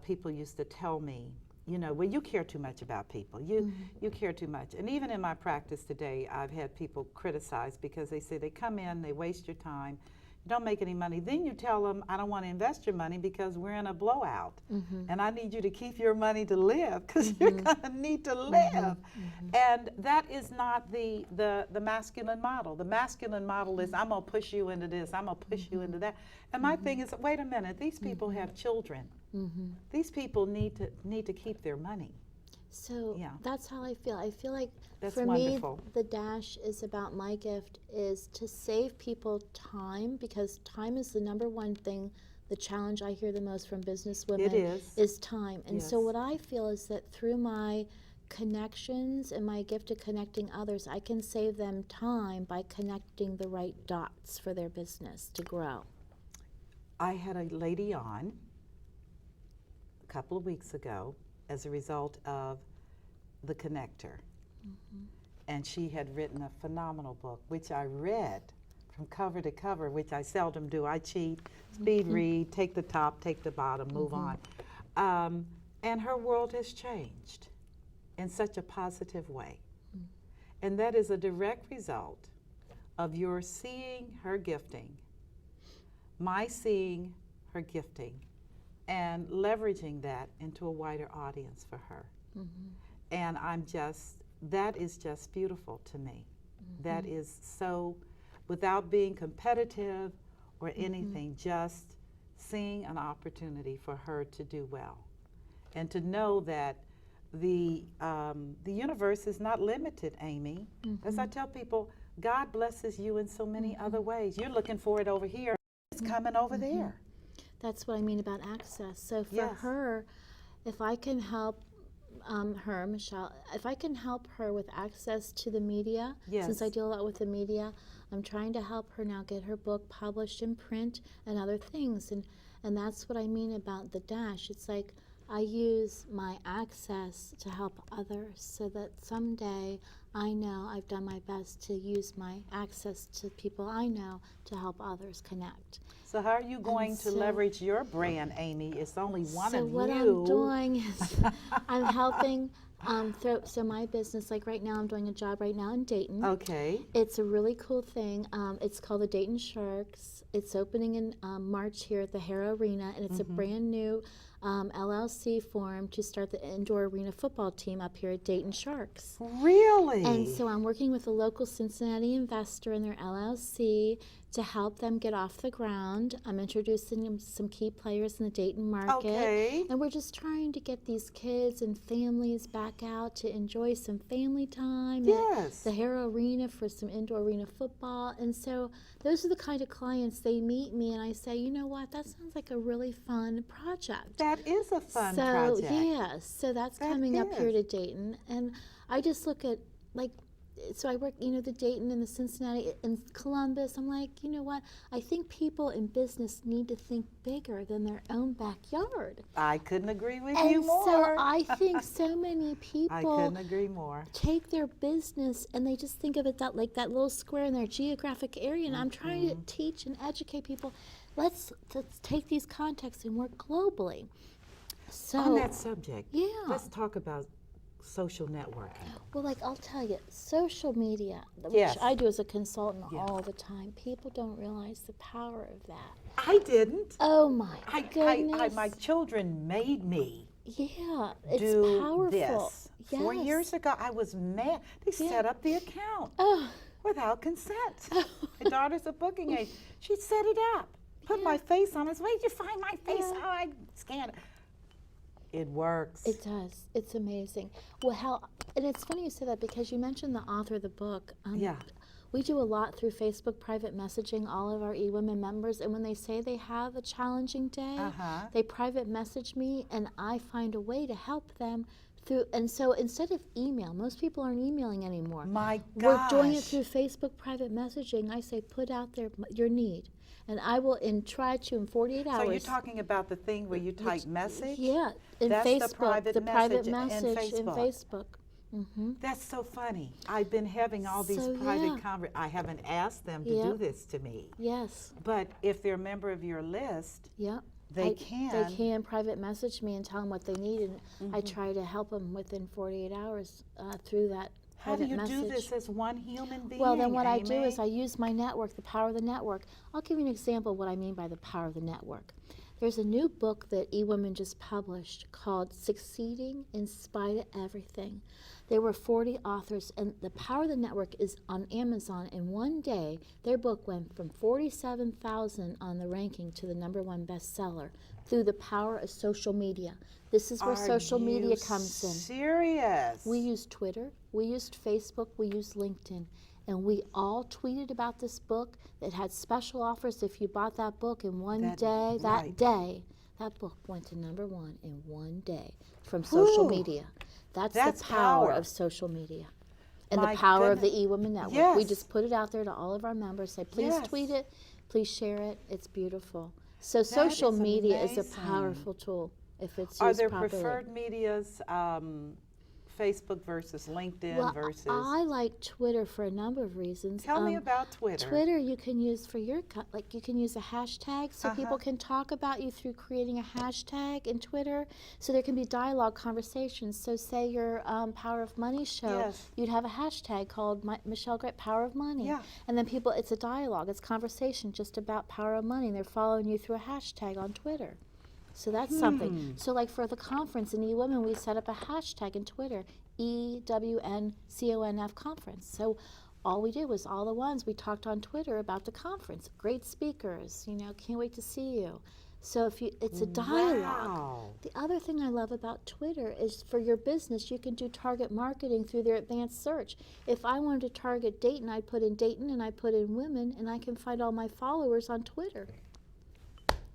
people used to tell me, you know, well, you care too much about people. You care too much. And even in my practice today, I've had people criticize because they say they come in, they waste your time, you don't make any money. Then you tell them, I don't want to invest your money because we're in a blowout. And I need you to keep your money to live, because you're going to need to live. And that is not the masculine model. The masculine model is, I'm going to push you into this, I'm going to push you into that. And my thing is, wait a minute, these people have children. These people need to keep their money. So that's how I feel. I feel like That's for wonderful. me, the dash is about, my gift is to save people time, because time is the #1 thing, the challenge I hear the most from business women is time. And so what I feel is that through my connections and my gift of connecting others, I can save them time by connecting the right dots for their business to grow. I had a lady on a couple of weeks ago as a result of the connector. And she had written a phenomenal book, which I read from cover to cover, which I seldom do. I cheat, speed read, take the top, take the bottom, move on. And her world has changed in such a positive way. And that is a direct result of your seeing her gifting, my seeing her gifting, and leveraging that into a wider audience for her. And that is just beautiful to me. That is so, without being competitive or anything, just seeing an opportunity for her to do well. And to know that the universe is not limited, Amy. As I tell people, God blesses you in so many other ways. You're looking for it over here. It's coming over there. That's what I mean about access. So for her, if I can help her, Michelle, if I can help her with access to the media, since I deal a lot with the media, I'm trying to help her now get her book published in print and other things. And that's what I mean about the dash. It's like I use my access to help others so that someday I know I've done my best to use my access to people I know to help others connect. So how are you going to leverage your brand, Amy? It's only one of you. So what I'm doing is I'm helping so my business, like right now, I'm doing a job right now in Dayton. Okay. It's a really cool thing. It's called the Dayton Sharks. It's opening in March here at the Harrow Arena, and it's a brand new LLC formed to start the indoor arena football team up here at Dayton Sharks. Really? And so I'm working with a local Cincinnati investor in their LLC to help them get off the ground. I'm introducing them some key players in the Dayton market. Okay. And we're just trying to get these kids and families back out to enjoy some family time at the Harrow Arena for some indoor arena football. And so those are the kind of clients, they meet me and I say, you know what, that sounds like a really fun project. That is a fun project. So that's coming up here to Dayton. And I just look at, like, so I work, the Dayton and the Cincinnati and Columbus. I'm like, you know what? I think people in business need to think bigger than their own backyard. I couldn't agree with you more. So I think so many people I couldn't agree more. Take their business and they just think of it like that little square in their geographic area. And I'm trying to teach and educate people. Let's take these contexts and work globally. So on that subject, let's talk about social networking. Well, like I'll tell you, social media, which I do as a consultant all the time, people don't realize the power of that. I didn't. Oh my goodness. My children made me it's do powerful. This. 4 years ago, I was mad. They set up the account without consent. My daughter's a booking agent. She set it up, put my face on it. Where did you find my face? Oh, I scanned it. It works. It does. It's amazing. Well, and it's funny you say that because you mentioned the author of the book. We do a lot through Facebook private messaging, all of our eWomen members, and when they say they have a challenging day, they private message me, and I find a way to help them through. And so instead of email, most people aren't emailing anymore. My gosh. We're doing it through Facebook private messaging. I say, put out there your need. And I will try to in 48 hours. So you're talking about the thing where you type message? Yeah, in That's Facebook, the private message in Facebook. That's so funny. I've been having all these private conversations. I haven't asked them to do this to me. Yes. But if they're a member of your list, they can. They can private message me and tell them what they need, and I try to help them within 48 hours through that. How do you do this as one human being? Well, then what Amy? I do is I use my network, the power of the network. I'll give you an example of what I mean by the power of the network. There's a new book that eWomen just published called Succeeding in Spite of Everything. There were 40 authors, and the power of the network is on Amazon. In one day, their book went from 47,000 on the ranking to the #1 bestseller through the power of social media. This is where social media comes in. Serious? We used Twitter, we used Facebook, we used LinkedIn, and we all tweeted about this book that had special offers if you bought that book in one day. That day, that book went to #1 in one day from social media. That's the power of social media. And the power of the eWomen network. We just put it out there to all of our members, say, please tweet it, please share it. It's beautiful. So social media is a powerful tool if it's used properly. Are there preferred medias, Facebook versus LinkedIn Well, versus? I like Twitter for a number of reasons. Tell me about Twitter. Twitter you can use for your, like you can use a hashtag so people can talk about you through creating a hashtag in Twitter. So there can be dialogue conversations. So say your Power of Money show, Yes. you'd have a hashtag called Michelle Gray Power of Money. Yeah. And then people, it's a dialogue, it's conversation just about Power of Money. They're following you through a hashtag on Twitter. So that's something. So like for the conference in eWomen, we set up a hashtag in Twitter, EWNCONF conference. So all we did was all the ones we talked on Twitter about the conference. Great speakers, you know, can't wait to see you. So if you, it's a dialogue. Wow. The other thing I love about Twitter is for your business, you can do target marketing through their advanced search. If I wanted to target Dayton, I'd put in Dayton and I put in women, and I can find all my followers on Twitter.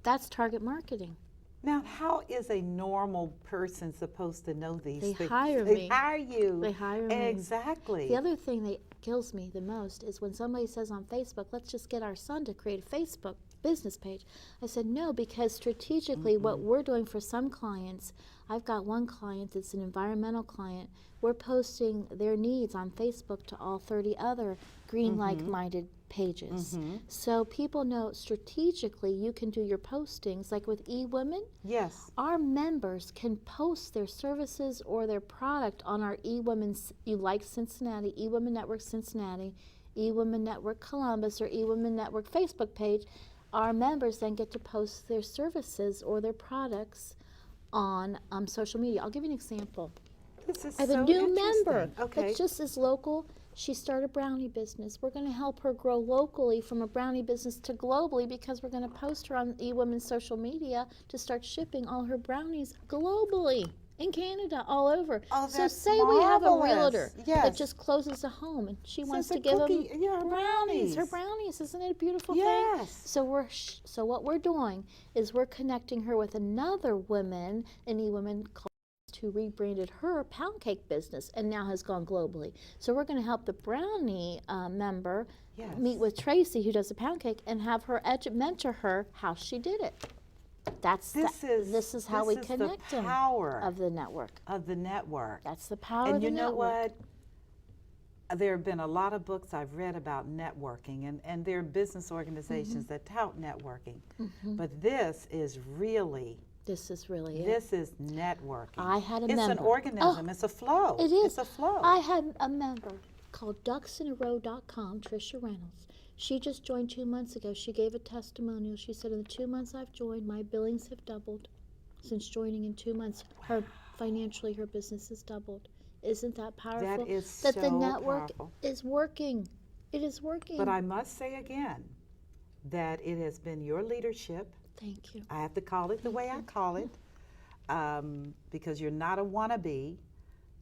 That's target marketing. Now, how is a normal person supposed to know these They things? hire They me. hire you. They hire me. Exactly. The other thing that kills me the most is when somebody says on Facebook, let's just get our son to create a Facebook business page. I said, no, because strategically what we're doing for some clients, I've got one client that's an environmental client, we're posting their needs on Facebook to all 30 other green like-minded pages. So people know strategically you can do your postings, like with eWomen. Yes. Our members can post their services or their product on our eWomen, you like Cincinnati, eWomen Network Cincinnati, eWomen Network Columbus, or eWomen Network Facebook page. Our members then get to post their services or their products on social media. I'll give you an example. This is I have so a new interesting. member Okay. that's just as local. She started a brownie business. We're going to help her grow locally from a brownie business to globally, because we're going to post her on eWomen's social media to start shipping all her brownies globally, in Canada, all over. Oh, so that's say we have a marvelous. realtor that Yes. just closes a home and she wants it's to a give cookie- them yeah, brownies. Her brownies. brownies, isn't it a beautiful thing? Yes. So so what we're doing is we're connecting her with another woman in eWomen who rebranded her pound cake business and now has gone globally. So we're going to help the brownie member Yes. meet with Tracy, who does the pound cake, and have her mentor her how she did it. This is how we connect the them power of the network. of the network. That's the power And of the you know network. what? There have been a lot of books I've read about networking, and there are business organizations that tout networking. But this is really This is really it. This is networking. I had a it's member. an organism. Oh, it's a flow. It is. It's a flow. I had a member called ducksinarow.com, Tricia Reynolds. She just joined 2 months ago. She gave a testimonial. She said, in the 2 months I've joined, my billings have doubled. Since joining in 2 months, financially, her business has doubled. Isn't that powerful? That is that so the network powerful. is working. It is working. But I must say again that it has been your leadership. Thank you. I have to call it the way I call it, because you're not a wannabe.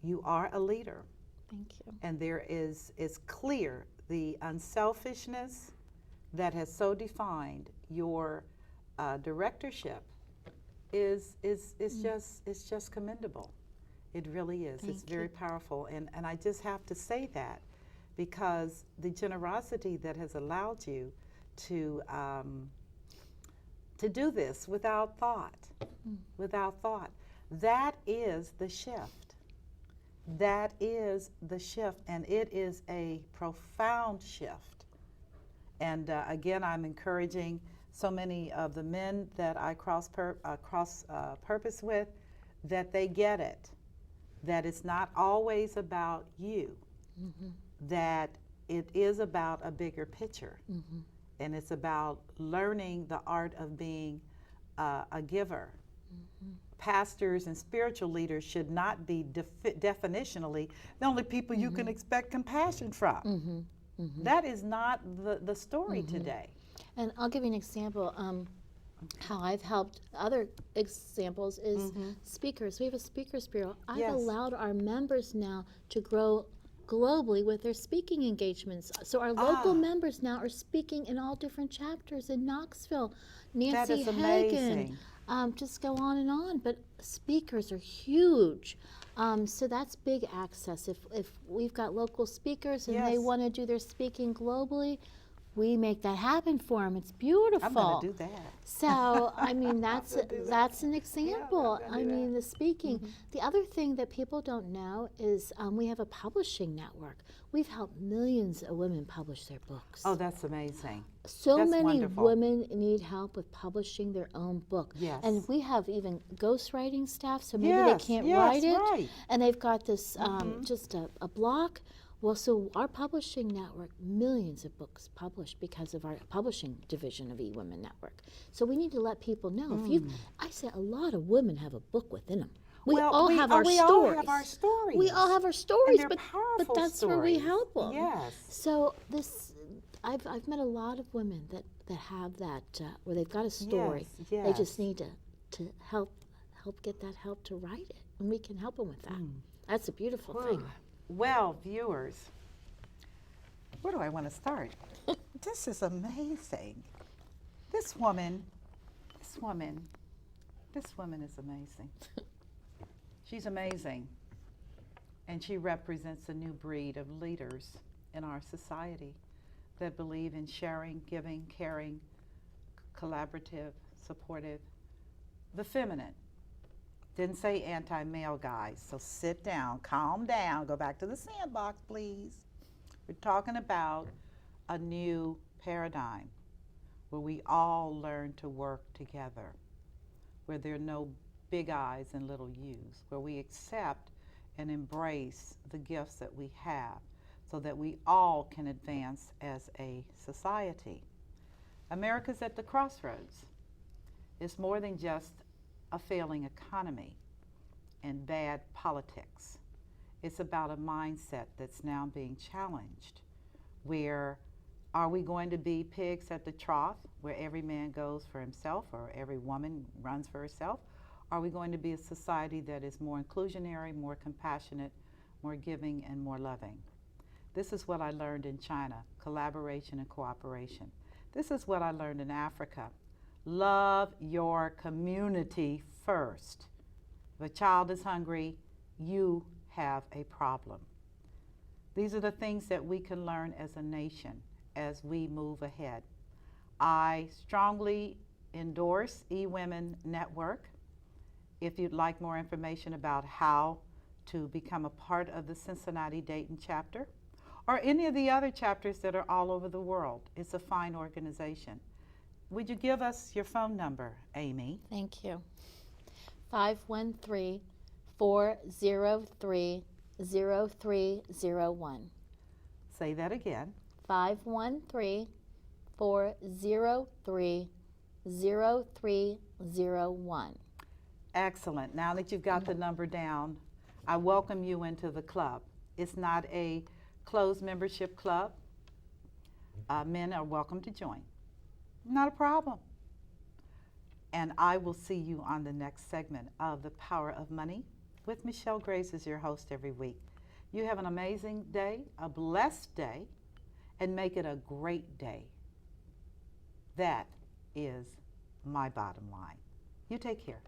You are a leader. Thank you. And there is clear the unselfishness that has so defined your directorship is just commendable. It really is. It's very powerful, and I just have to say that because the generosity that has allowed you to do this without thought, that is the shift. That is the shift, and it is a profound shift. And again, I'm encouraging so many of the men that I cross purpose with, that they get it, that it's not always about you, that it is about a bigger picture, and it's about learning the art of being a giver. Pastors and spiritual leaders should not be definitionally the only people you can expect compassion from. That is not the story today. And I'll give you an example. How I've helped other examples is speakers. We have a speakers bureau. I've allowed our members now to grow globally with their speaking engagements. So our local members now are speaking in all different chapters in Knoxville. Nancy That is Hagen. amazing. Just go on and on. But speakers are huge. So that's big access. If we've got local speakers and they want to do their speaking globally, we make that happen for them. It's beautiful. I'm going to do that. So, I mean, that's an example. I'm gonna I do mean, the speaking. The other thing that people don't know is we have a publishing network. We've helped millions of women publish their books. Oh, that's amazing. So That's many wonderful. women need help with publishing their own book. Yes. And we have even ghostwriting staff, so maybe Yes, they can't yes, write it. right. And they've got this just a block. Well, so our publishing network, millions of books published because of our publishing division of eWomen Network. So we need to let people know. If you, I say a lot of women have a book within them. We Well, all have our we stories. all have our stories. We all have our stories, they're but powerful that's where we stories. help them. Yes. So this, I've met a lot of women that have that where they've got a story. Yes, They just yes. need to help get that help to write it, and we can help them with that. That's a beautiful thing. Well, viewers, where do I want to start? This is amazing. This woman is amazing. She's amazing. And she represents a new breed of leaders in our society that believe in sharing, giving, caring, collaborative, supportive, the feminine. Didn't say anti-male, guys, so sit down, calm down, go back to the sandbox, please. We're talking about a new paradigm where we all learn to work together, where there are no big I's and little U's, where we accept and embrace the gifts that we have so that we all can advance as a society. America's at the crossroads. It's more than just a failing economy and bad politics. It's about a mindset that's now being challenged, where are we going to be pigs at the trough, where every man goes for himself or every woman runs for herself? Are we going to be a society that is more inclusionary, more compassionate, more giving, and more loving? This is what I learned in China, collaboration and cooperation. This is what I learned in Africa. Love your community first. If a child is hungry, you have a problem. These are the things that we can learn as a nation as we move ahead. I strongly endorse eWomen Network. If you'd like more information about how to become a part of the Cincinnati-Dayton Chapter or any of the other chapters that are all over the world, it's a fine organization. Would you give us your phone number, Amy? Thank you. 513-403-0301. Say that again. 513-403-0301. Excellent. Now that you've got the number down, I welcome you into the club. It's not a closed membership club. Men are welcome to join. Not a problem. And I will see you on the next segment of The Power of Money with Michelle Graves as your host every week. You have an amazing day, a blessed day, and make it a great day. That is my bottom line. You take care.